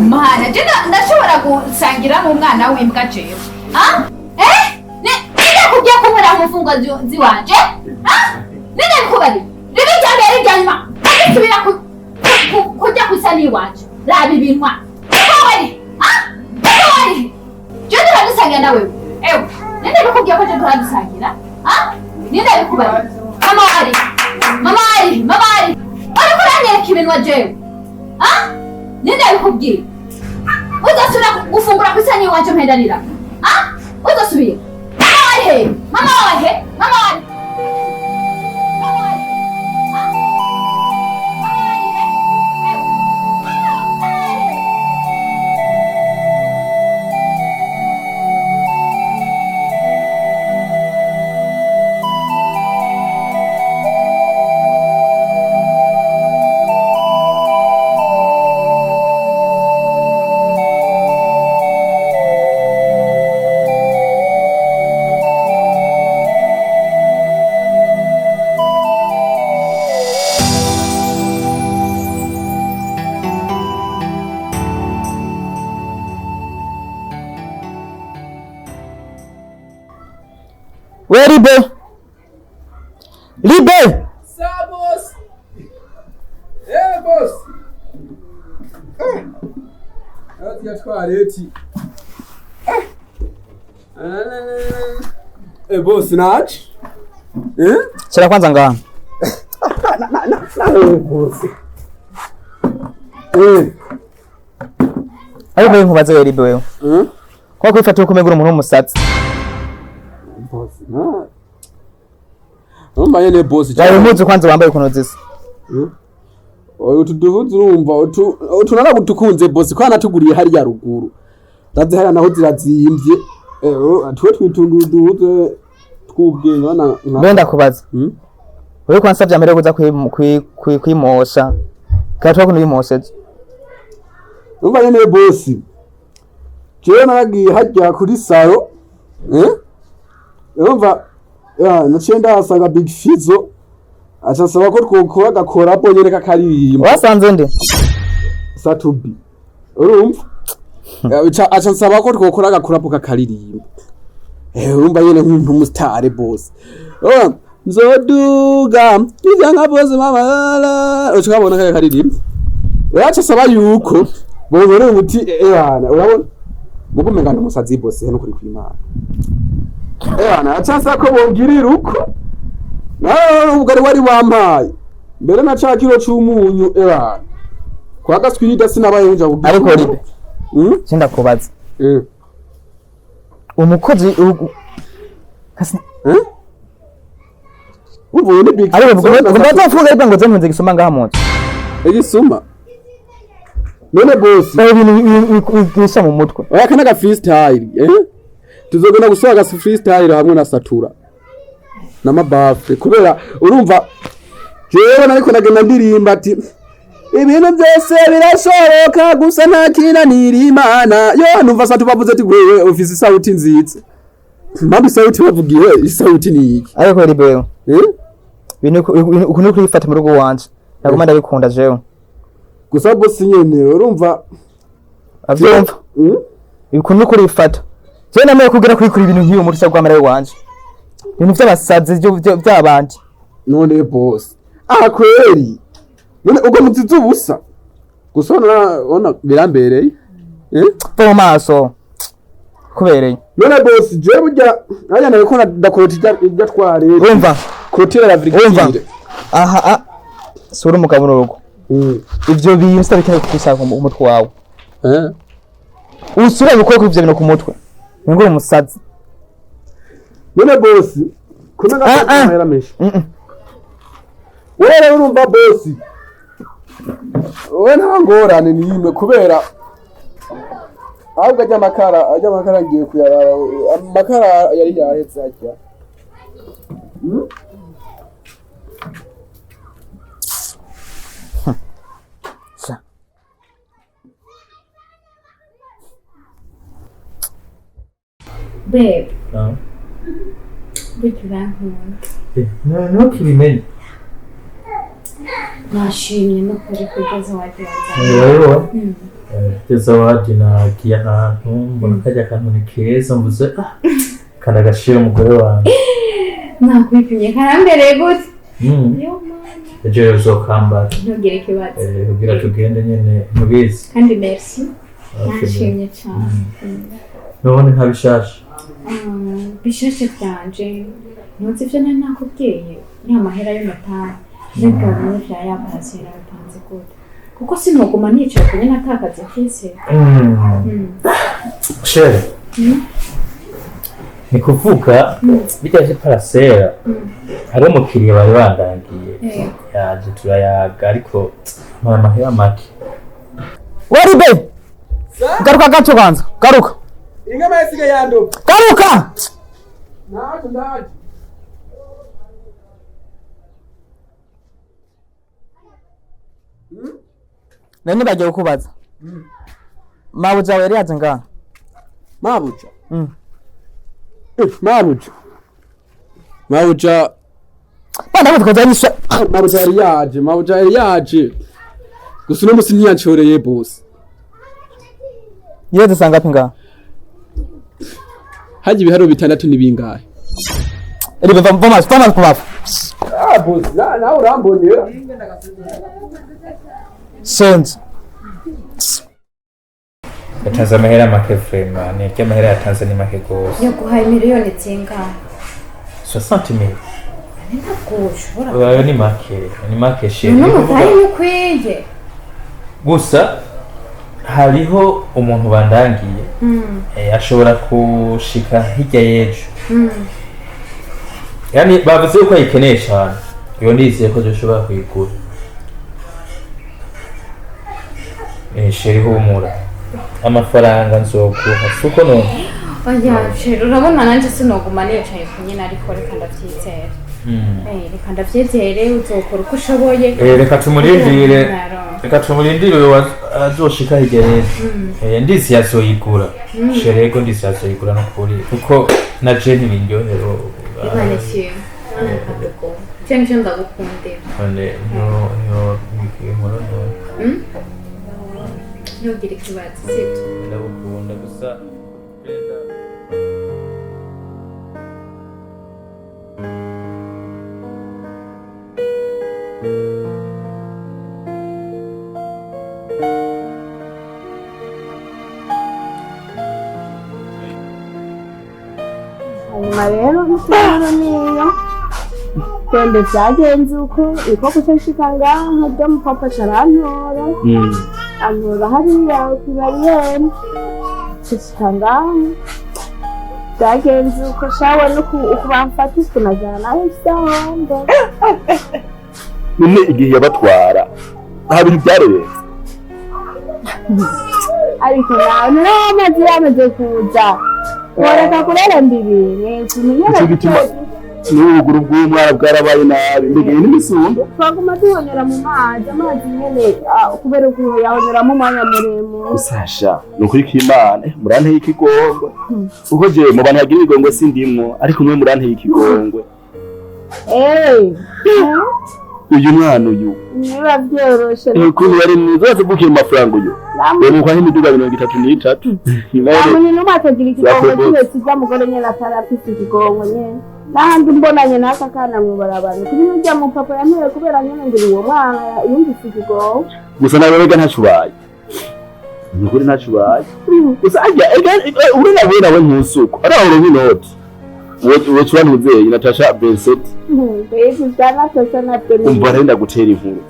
Mana, ndashobora gusangira n'umwana w'imbwa jewe. Ninde kujya kumura mufungwa ziwanje? Ninde kubari? Ribi cyane rijyanyuma. Ndasubira kujya kusani wanje. Rabi binwa. Kubari? Kubari? Jodi badusangira nawe. Ninde kujya ko jodi badusangira? Ninde kubari? Mama ari. Ari kuranyereka ibinwa jewe. Ninde bikubwiye? Udasubira gufungura kwisani wanje mpendanira. Udasubira. Mama wahe. Where Libe? Sa boss. Boss. Ati yatwareti. Boss nach? Sira kwanza ngaha. Boss. Ayo bwe nkubaze we Libe wewe. Kwa kwifata ukumegura umuntu w'umusatsi. Boss na. Umbaye ne boss. Jaye muzi kwanza wambaye kuno zisa. Oyo tuduhuze urumva utunana gutukunze boss kwa natuguriye hari ya ruguru. Ndazi hari naho zirazimvye. Atwe twitunguduhuze twubwenga na. Benda kubaza. Wewe kwanza vyamere kuza kwimosha. Katwa kuno yimosheje. Umbaye ne boss. Jewe naragiye hajya kuri saro. Urumva naciye ndahasanga Big Fizo acasaba ko twokora gakora po nyene kakaririmba. Wasanze nde? Satubi. Urumva? Acasaba ko twokora gakora po kakaririmba. Urumva yene nk'umustar boss. Nzoduga izanga boss mama. Ukabona kakaririmba. Acasaba yuko bongere umuti ehana urabona? Mugumenga n'umusazi boss hano kuri kwimana. Achasa ko bongirira uko ubwo wari wampaye mbere na ca kilo c'umunyu kwa gaswirida sinabaye nja ubwo ariko Libe sinda kubaza umukozi kasi uvuye ni Big ariko ndazafunga ibyo ngo zempunze gisuma ngaha mu nzu igisuma none boss ibintu bisha mu mutwe oya kana ga freestyle tuzogenda gusoga ga freestyle hamwe na Satura n'amabafe kubera urumva jewe nariko ndagenda ndirimba ati ibintu byose birashoboka gusa nta kinanira Imana yo numva sa tubavuze ati wewe ufise sauti nziza mpamvu sauti bavugiye isauti ni iki ariko ribeho bintu ukuntu kwifata mu rugo wanje naguma ndabikunda jewe gusa bosi nyene urumva avyumva ukuntu kurifata je nameye kugira kuri ibintu nk'iyo muri cyo kwamara wanje ibintu by'abasazi by'abandi none bosi kweli none ugo muzize ubusa gusa ona birambereye mu maso kubereye none bosi je burya aya nawe ko ndakorota ijya tware umva korotira la vrigitire aha sura umugabo n'urugo ivyo bintu stabikeye kukusaka umutwe wawe usura gukora kuri ivyo bintu ku mutwe ngo umusazi none bosi kuna ngahera meshi wewe urumva bosi we nta ngorane nimwe kubera ahubwo ajya amakara ngiye kuyarara amakara yari yahetse ajya Babe. No. No, kibimenye. Nashimye no kuri kugeza wadi Rero zawadi nagiye ahantu mbona kajya akantu ni keza mvuze kandi agashira umugore wanjye nakwipimye karambereye gute ejo uzokambara ntugire ikibazo kugira tugende nyene mubizi kandi merci nashimye cyane none nka bishasha bishashe byanje ntuzi ivyo nari nakubwiye ni amahera y'amatara reka n'ivya yapasira bipanze gute kuko sinoguma nicaye kuri natakaze kise shere ni kuvuga bijya parasera hari umukiriya bari bandangiye yaje turayaga ariko nta mahera make wari be garuka gato kwanza garuka ingama yasiga yando garuka ndaje nani bagiye kubaza mabuja yari yaje ngaha mabuja mabuja bana butwaza nisha mabuja yari yaje gusa no musi ntiyancoreye boss yeze sanga pinga haje ibiharo bitandatu nibingahe eri vamos kubafa boss na urambonera sense yatanze amahera make frema ni amahera yatanze ni make gose yo guhaye miliyoni zingahe 60,000 ntakushobora ayo ni make sheri n'umutayi n'ukwege gusa hariho umuntu bandangiye ashobora kushika hirya y'ejo yani bavuze ko ayikeneye cyane iyo ndizeye ko dushobora kuyigura sheri humura amafaranga nzoguha suko none oya sheri urabona nanjye sinoguma nicaye kunyina ariko reka ndabyizera reka ndabyizere uzokora uko ushoboye reka tumurindire azoshika hirya y'ejo ndisi yazoyigura sheri yego ndisi yazoyigura no kuri kuko na Jenny bindyohero Imana ishimwe cyane cyo ndagukundira none ntugire ikibazo sibyo ndagukunda gusa hanyuma rero ikibazo niyo twende byagenze uko iko kushika ngaha byo mupapa carantora antora hariya ku bariyeri shika ngaha byagenze uko shawe no kubamfata tunajana nawe isahombo none igihe yabatwara nta bintu byarenze ariko nawe amazi yamaze kuza wareka kurera mbibiri tumenye n'ubuguru bw'umwana bwarabaye nabi mbega n'imisumba twaguma duhonyera mu amazi nyene kubera ukuntu yahonyoramo umwanya muremure usasha nukuri k'Imana muranteye ikigongwe uko je mu bantu bagira igongwe sindimwo ariko mwe muranteye ikigongwe uyu mwana uyu niba byoroshe ukuntu yari mwiza bukira amafaranga uyu rero kwa imiduga 33 Namwe no matagira ikigongwe cyose cy'amugore nyene atarafite ikigongwe nyene nandi mbonanye naka kana mwibarabana kuri njya mu papa yantere kubera nyene ngiri uwo mwana yumvise ikigongwe gusa nabega ntacubaye nukuri ntacubaye gusa ajya urina bwira we nkusuko araho n'inoti wowe ntuzeyi Natasha Benset Bezi sana sasa na teni umva renda gutera inkuru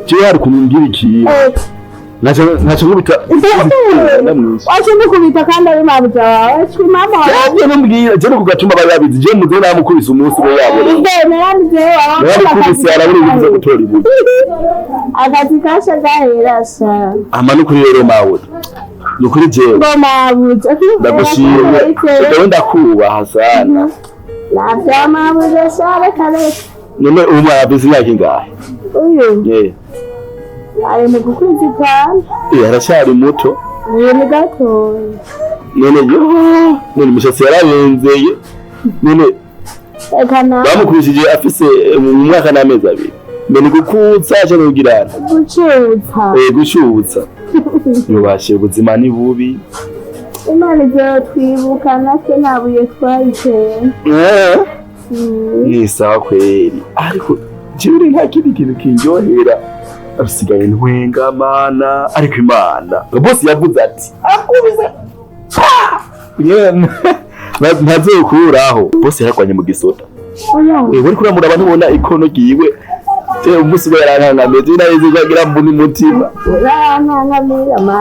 cyo hari kumbira iki nacho kubita wacho kubita kandi ari mabuja wawe cyo mama yaje numbwira je kugatuma bayabizi je muze namukubise umunsi we yabo kubise araburi bize gutora ibuye akazi kasha gahera sa amanu rero mawe nukuri je mabuja ndagushimye ndabenda kubaha sana na mabuja sare kale none umwe yabizi yake ngahe uyu ari mu gukwita cyane aracyari muto ni gato none mishatsi yarabenzeye none ekana bamukurishije afise mu mwaka n'amezi abiri mbene gukutsa cyane kugirana gucutsa yubashe ubuzima ni bubi Imana ijoro twibuka natwe nabuye twayiteye ni sawa kweli ariko jewe nta kindi kintu kinjohera asigaye ntwenga mana ariko Imana boss yavuze ati akubize ntazokuraho boss yarakwanye mu gisota uri kuramura abantu ubona ikono giwe umunsi we yarankangamye naheze mbuni umutima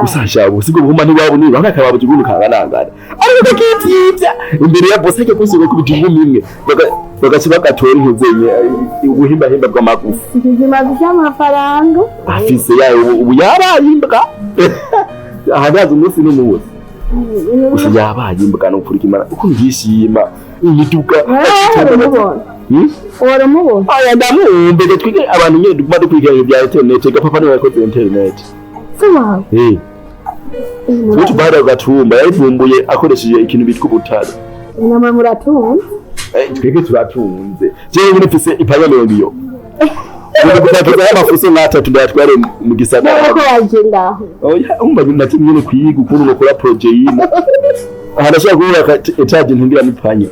usasha ubusigo buhuma ntiwabunira aho nakaba bujugunu kanganangana ariko kitibya imbere ya boss yake kusigo kubita ingumi imwe bagaciba gatora intuzenye ubuhimba bw'amagufa ikizima by'amafaranga afise yayo ubu yabaye imbwa ahagaze umunsi n'umunsi gusa yabaye imbwa no kurika Imana uko ngishima imiduga Oramubona aya ndamumbe twige abantu nyine duguma dukwigana bya internet ga papa niwe yakoze internet sawa Mutu bada gatumba yarivumbuye akoresheje ikintu bitwa ubutare inama muratunze twige turatunze je nyine mfise ipanya melodiyo Gutakaza amafuso nk'atatu ndatware mu gisagara ko wagenda oya umva nati nyine kwiga ukuntu nokora project yimo harashaka kubaka etage ntungira n'ipanya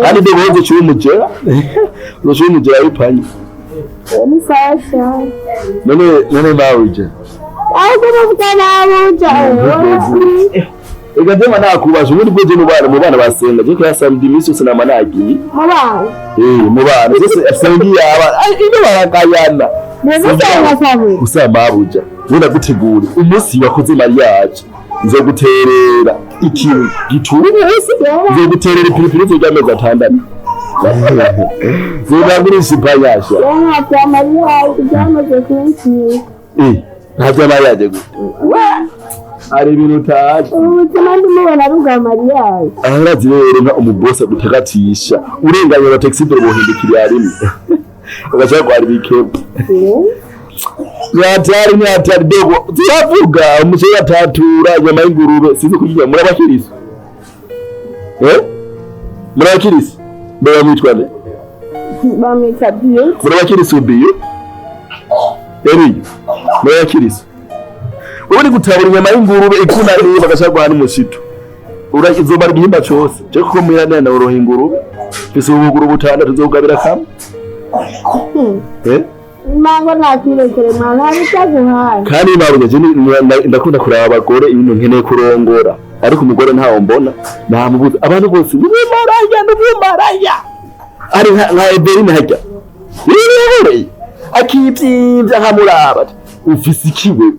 kandi de woze cyumujera cyumujera y'ipanya ni sasha none mawuje ahubwo muvugana abuja ega dema nakubaje ubundi bwo je mu bana basenga je kuyasamba imisi yose namanagi mu bana zose asengiye aba ino barakayana gusa mabuja nunda gutegura umunsi wakoze mariage nzo guterera ikintu gitubuse nzo guterera ipiripiri zo y'amezi 6 zonagurisha ipayasha nta mariage byamaze kwinshi ntabyo mariage gute ari ibintu utaje ubuzima ndumubona ari ubwa mariage aharazi rero nka umubosa gutagatisha urenganya ba taxi dore bohindukira rimwe ugashaka kwari bikepo Nyatari dogo turavuga umusore atatura nyama y'ingurube sizi kugira murabakiriza murabakiriza mbere mwitwane bamwita biyo murabakiriza ubiyo murabakiriza uri gutabura inyama y'ingurube ikunaniye bagashaka guhana umushito urakizoba igihimba cyose cyo kuko mwirana na uroha ingurube fise ubuguru butandatu zogabira kamwe Mango nakirekere mwana bitaguhaye kandi nabugeje ndakunda kuraba abagore ibintu nkeneye kurongora ariko umugore ntawo mbona namubuza abantu bose n'ubumaraya ari nka Eberine hajya yirehore akibyimvya nkamuraba ufise ikiwe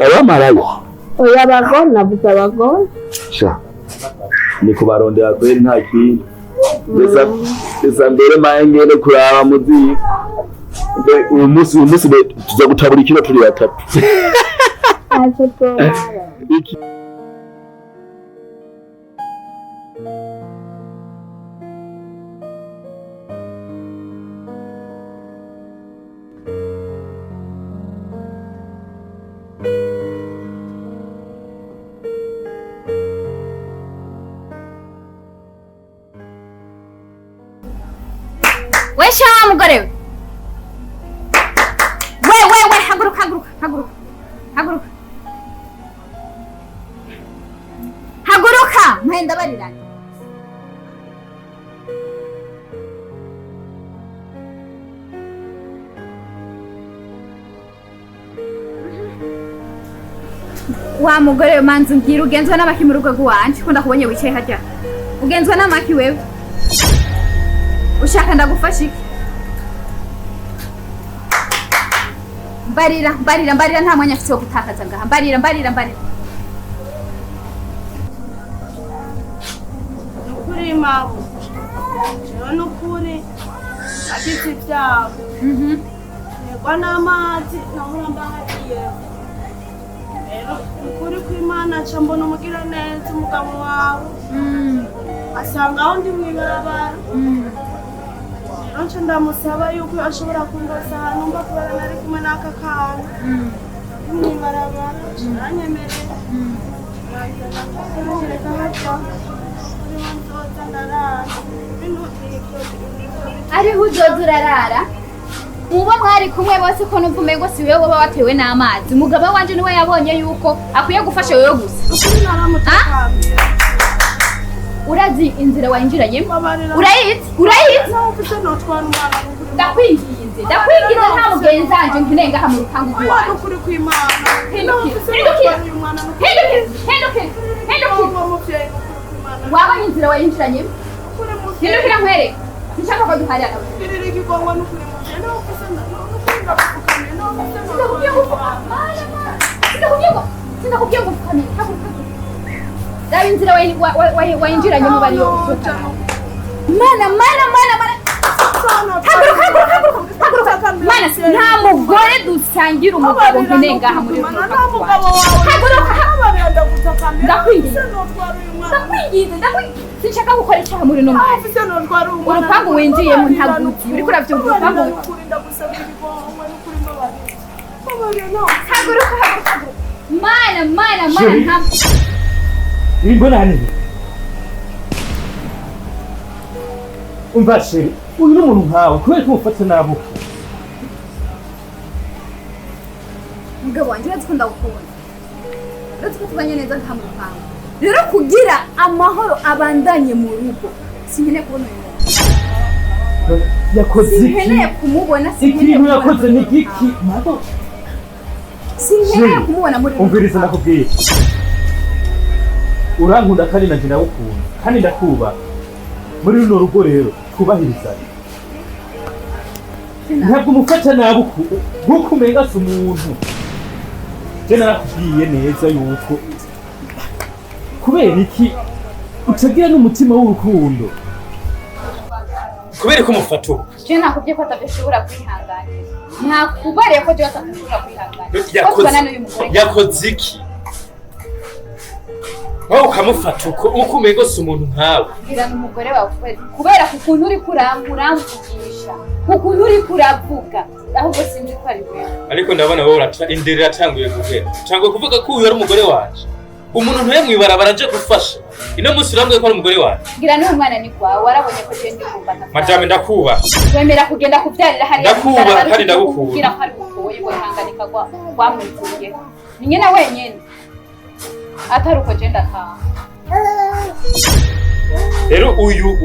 abamaraya oya bagona nabuza bagona sha ni kubarondera kweri nta kintu Esa mbere maengene kuraba muzi umunsi tuza gutabura ikiro turi batatu besha mugore we haguruka mpenda barirana wa mugore manzi ngira ugenzwa n'amaki mu rugo rwanje ko ndakubonye wicaye harya ugenzwa n'amaki wewe ushaka ndagufasha iki mbarira nta mwanya afite wo gutakaza ngaha mbarira Nukuri mabu jewe nukuri agize ibyago negwa n'amazi nahora mbahagiye rero nukuri kw'Imana ca mbona umugira neza umugabo wawe asanga aho ndi mw'ibarabara rero nca ndamusaba yuko ashobora kundosa ahantu mba kubera nari kumwe n'aka kana ndi mw'ibarabara aranyemerera reka haca ariho uzoza urarara mubo mwari kumwe bose ko numva umengo si wewe woba watewe n'amazi umugabo wanje niwe yabonye yuko akwiye gufasha wewe gusa urazi inzira wayinjiranyemo urayizi ndakwinginze nta mugenzi wanje nkeneye ngaha mu rupangu rw'iwacu hindukira wabonye inzira wayinjiranyemo hindukira nkwereke nshaka ko duharira sindakubwiye ngo upfukamire raba inzira wayinjiranyemo bariyo haguruka nta mugore dusangira umugabo nkeneye ngaha muri ndakwinginze sinshaka gukora icyaha muri no mwanya urupangu winjiyemo ntaguti uriko uravyumva urupangu haguruka mana nta Imbonani. Umva sheri, uyu ni umuntu nkawe kubera ko umufata nabi uko. mugabo wanje urazi ko ndagukunda urazi ko tubanye neza nta mupango rero kugira amahoro abandanye mu rugo sinkeneye kubona uyu Yakoze iki? sinkeneye kumubona Ikintu yakoze ni giki? Mado. sinkeneye kumubona muri Umviriza nakubwiye. Urankunda kandi nanje ndagukunda kandi ndakubaha. Muri runo rugo rero twubahirizanye. Ntabwo umufata nabi uko umenga si umuntu. Je narakubwiye neza yuko kubera iki utagira n'umutima w'urukundo. Kubera ko umufata uko. je nakubwiye ko atadashobora kwihanganira nakubariye ko je atadashobora kwihanganira yakoze iki? Wowe ukamufata uko umengo si umuntu nkawe. ngira n'umugore wawe kubera ukuntu uri kuramvugisha ukuntu uri kuravuga ahubwo sinzi ko ari wewe Ariko ndabona wowe indero yatanguye guhera. Cyangwa kuvuga ko uyu ari umugore wanje. Umuntu ntuye mwibarabara aje gufasha. Ino musi urambwe ko ari umugore wanje. ngira n'uwo mwana ni kwawe warabonye ko je ndi kumbana Madame ndakuba. wemera kugenda kubyarira hariya Ndakuba kandi ndagukunda. kugira ko ari ukoye ngo ihanganika gwamwituye ni nyene wenyene atari uko je ndataha Rero uyu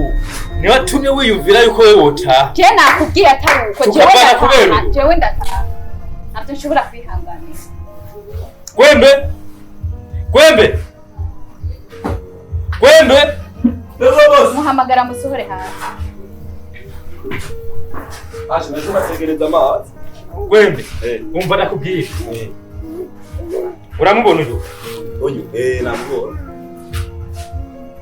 ni watumye wiyumvira yuko wewe wotaha. je nakubwiye atari uko Tukavana kubera uyu. jewe ndataha ntabyo nshobora kwihanganira Gwembe. muhamagara musohore hasi Aje naje bategereza amazi. Gwembe. Umva nakubwiye. Uramubona uyu? Uyu namubona.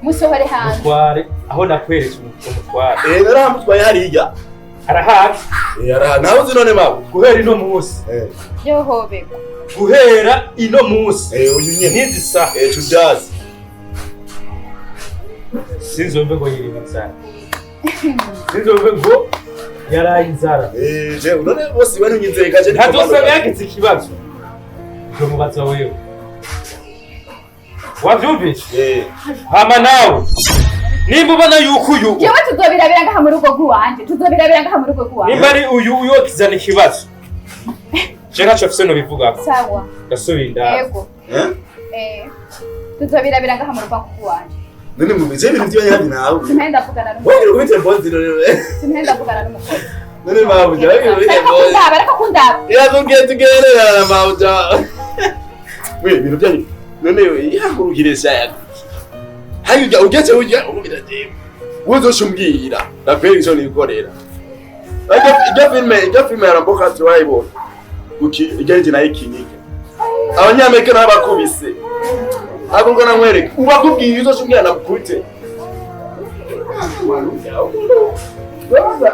musohore hasi Mutware aho nakweretse umutware. Naramutwaye hariya. Arahazi. Ara nawe uzi none mabo. Guhera ino munsi. yohobeka Guhera ino munsi. Uyu nyene Nizi sa. tujazi. Sinzombe ngo yiri inzara. Sinzombe ngo yaraye inzara. Je none bose bari unyizeye gaje Ntazosaba yagize ikibazo. Ngo mubaza wewe. Wavyumvise? Hama nawe. nimba ubona yuko uyu jewe tuzobirabira ngaha mu rugo rw'iwanje tuzobirabira ngaha mu rugo rw'iwanje nimba ari uyu kizana ikibazo je ntaco afise no bivuga sawa gasubinda yego tuzobirabira ngaha mu rugo rw'iwanje none mu bice ibintu by'abanyabyi nawe simpenda vugana wongera kuri telefone rero simpenda vugana n'umukozi none mabuja wongera kuri telefone ariko kundaba yakubwiye tugerera na mabuja we ibintu byanyu none yahurugire shaya hayo ugeze ujya umubira je wozoshumgira ndakwera izo nikorera ijya filme ya Rambo Castro wayibona uki igenje nayo kinyike abanyamerika n'abakubise agonga namwereka ubakubwiye uzoshumgira nakubite Rosa,